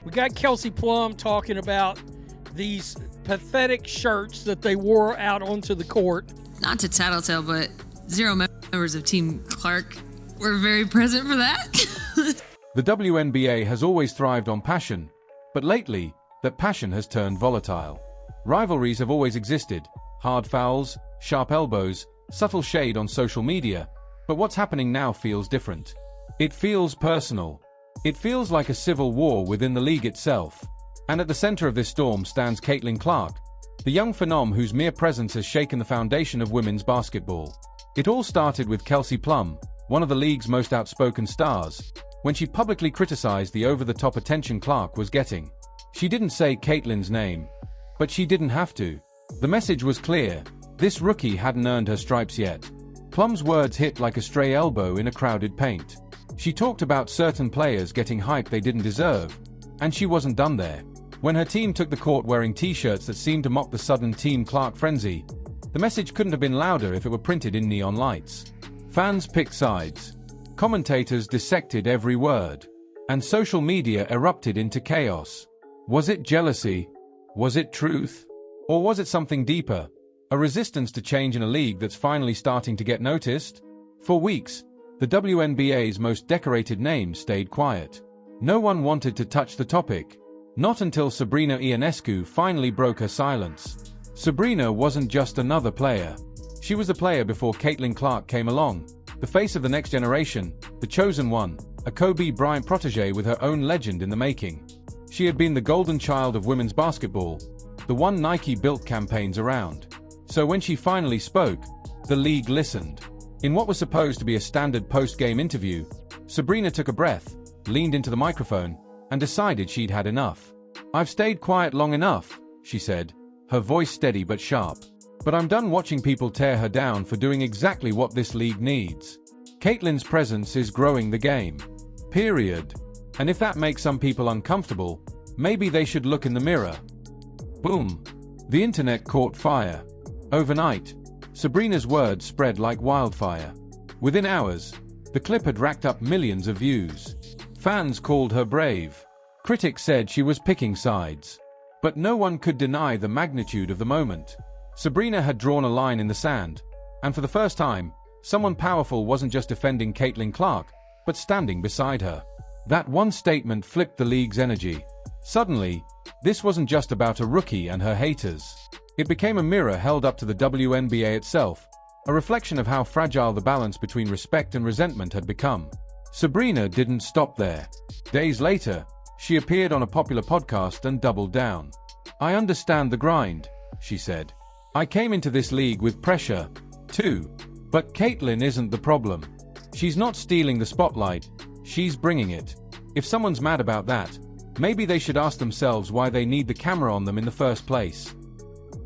We got Kelsey Plum talking about these pathetic shirts that they wore out onto the court. Not to tattletale, but 0 members of Team Clark were very present for that. The WNBA has always thrived on passion, but lately, that passion has turned volatile. Rivalries have always existed, hard fouls, sharp elbows, subtle shade on social media, but what's happening now feels different. It feels personal. It feels like a civil war within the league itself. And at the center of this storm stands Caitlin Clark, the young phenom whose mere presence has shaken the foundation of women's basketball. It all started with Kelsey Plum, one of the league's most outspoken stars, when she publicly criticized the over-the-top attention Clark was getting. She didn't say Caitlin's name, but she didn't have to. The message was clear. This rookie hadn't earned her stripes yet. Plum's words hit like a stray elbow in a crowded paint. She talked about certain players getting hype they didn't deserve, and she wasn't done there. When her team took the court wearing t-shirts that seemed to mock the sudden Team Clark frenzy, the message couldn't have been louder if it were printed in neon lights. Fans picked sides. Commentators dissected every word. And social media erupted into chaos. Was it jealousy? Was it truth? Or was it something deeper? A resistance to change in a league that's finally starting to get noticed? For weeks, the WNBA's most decorated names stayed quiet. No one wanted to touch the topic. Not until Sabrina Ionescu finally broke her silence. Sabrina wasn't just another player. She was the player before Caitlin Clark came along, the face of the next generation, the chosen one, a Kobe Bryant protege with her own legend in the making. She had been the golden child of women's basketball, the one Nike built campaigns around. So when she finally spoke, the league listened. In what was supposed to be a standard post-game interview, Sabrina took a breath, leaned into the microphone, and decided she'd had enough. "I've stayed quiet long enough," she said, her voice steady but sharp. "But I'm done watching people tear her down for doing exactly what this league needs. Caitlin's presence is growing the game. Period. And if that makes some people uncomfortable, maybe they should look in the mirror." Boom. The internet caught fire. Overnight, Sabrina's words spread like wildfire. Within hours, the clip had racked up millions of views. Fans called her brave. Critics said she was picking sides. But no one could deny the magnitude of the moment. Sabrina had drawn a line in the sand, and for the first time, someone powerful wasn't just defending Caitlin Clark, but standing beside her. That one statement flipped the league's energy. Suddenly, this wasn't just about a rookie and her haters. It became a mirror held up to the WNBA itself, a reflection of how fragile the balance between respect and resentment had become. Sabrina didn't stop there. Days later, she appeared on a popular podcast and doubled down. "I understand the grind," she said. "I came into this league with pressure, too. But Caitlin isn't the problem. She's not stealing the spotlight, she's bringing it. If someone's mad about that, maybe they should ask themselves why they need the camera on them in the first place."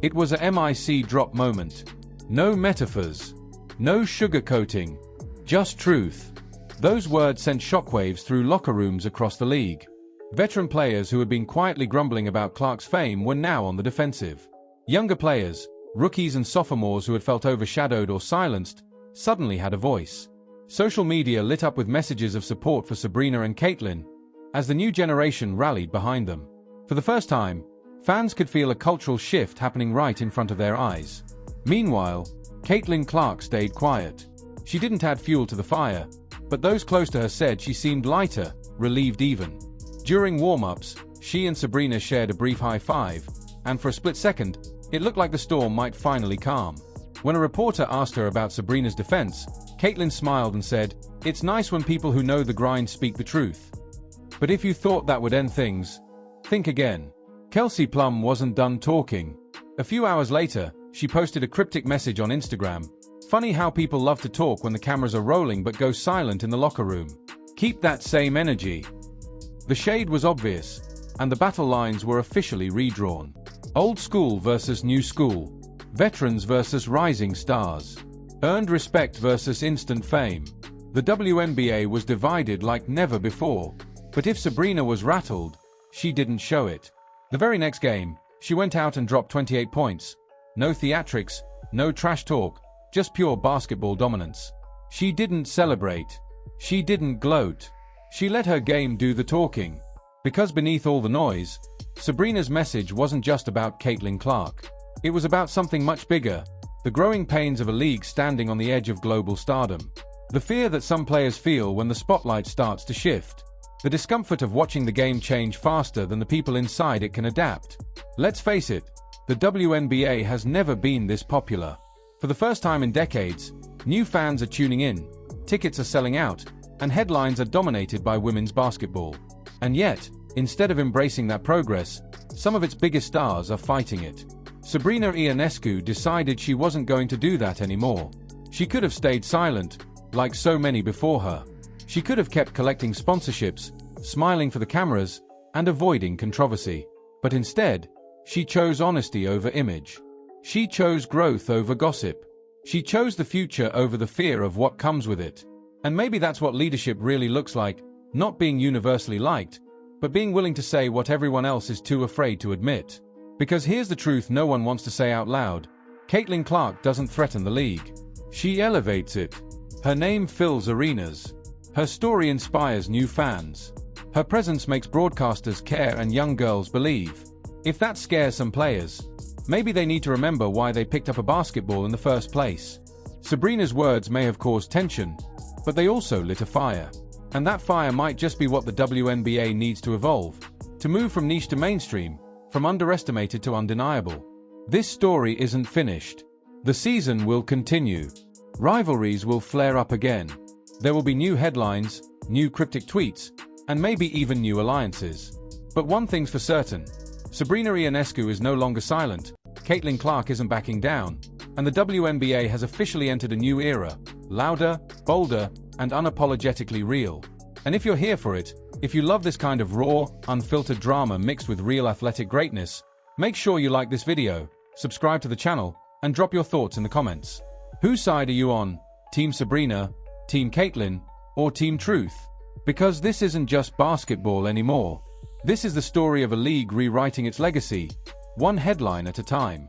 It was a mic drop moment. No metaphors. No sugarcoating. Just truth. Those words sent shockwaves through locker rooms across the league. Veteran players who had been quietly grumbling about Clark's fame were now on the defensive. Younger players, rookies and sophomores who had felt overshadowed or silenced, suddenly had a voice. Social media lit up with messages of support for Sabrina and Caitlin, as the new generation rallied behind them. For the first time, fans could feel a cultural shift happening right in front of their eyes. Meanwhile, Caitlin Clark stayed quiet. She didn't add fuel to the fire, but those close to her said she seemed lighter, relieved even. During warm-ups, she and Sabrina shared a brief high five, and for a split second, it looked like the storm might finally calm. When a reporter asked her about Sabrina's defense, Caitlin smiled and said, "It's nice when people who know the grind speak the truth. But if you thought that would end things, think again." Kelsey Plum wasn't done talking. A few hours later, she posted a cryptic message on Instagram. "Funny how people love to talk when the cameras are rolling but go silent in the locker room. Keep that same energy." The shade was obvious, and the battle lines were officially redrawn. Old school versus new school. Veterans versus rising stars. Earned respect versus instant fame. The WNBA was divided like never before. But if Sabrina was rattled, she didn't show it. The very next game, she went out and dropped 28 points. No theatrics, no trash talk, just pure basketball dominance. She didn't celebrate. She didn't gloat. She let her game do the talking. Because beneath all the noise, Sabrina's message wasn't just about Caitlin Clark. It was about something much bigger, the growing pains of a league standing on the edge of global stardom. The fear that some players feel when the spotlight starts to shift. The discomfort of watching the game change faster than the people inside it can adapt. Let's face it, the WNBA has never been this popular. For the first time in decades, new fans are tuning in, tickets are selling out, and headlines are dominated by women's basketball. And yet, instead of embracing that progress, some of its biggest stars are fighting it. Sabrina Ionescu decided she wasn't going to do that anymore. She could have stayed silent, like so many before her. She could have kept collecting sponsorships, smiling for the cameras, and avoiding controversy. But instead, she chose honesty over image. She chose growth over gossip. She chose the future over the fear of what comes with it. And maybe that's what leadership really looks like, not being universally liked, but being willing to say what everyone else is too afraid to admit. Because here's the truth no one wants to say out loud. Caitlin Clark doesn't threaten the league. She elevates it. Her name fills arenas. Her story inspires new fans. Her presence makes broadcasters care and young girls believe. If that scares some players, maybe they need to remember why they picked up a basketball in the first place. Sabrina's words may have caused tension, but they also lit a fire. And that fire might just be what the WNBA needs to evolve, to move from niche to mainstream, from underestimated to undeniable. This story isn't finished. The season will continue. Rivalries will flare up again. There will be new headlines, new cryptic tweets, and maybe even new alliances. But one thing's for certain. Sabrina Ionescu is no longer silent, Caitlin Clark isn't backing down, and the WNBA has officially entered a new era, louder, bolder, and unapologetically real. And if you're here for it, if you love this kind of raw, unfiltered drama mixed with real athletic greatness, make sure you like this video, subscribe to the channel, and drop your thoughts in the comments. Whose side are you on? Team Sabrina, Team Caitlin, or Team Truth? Because this isn't just basketball anymore. This is the story of a league rewriting its legacy, one headline at a time.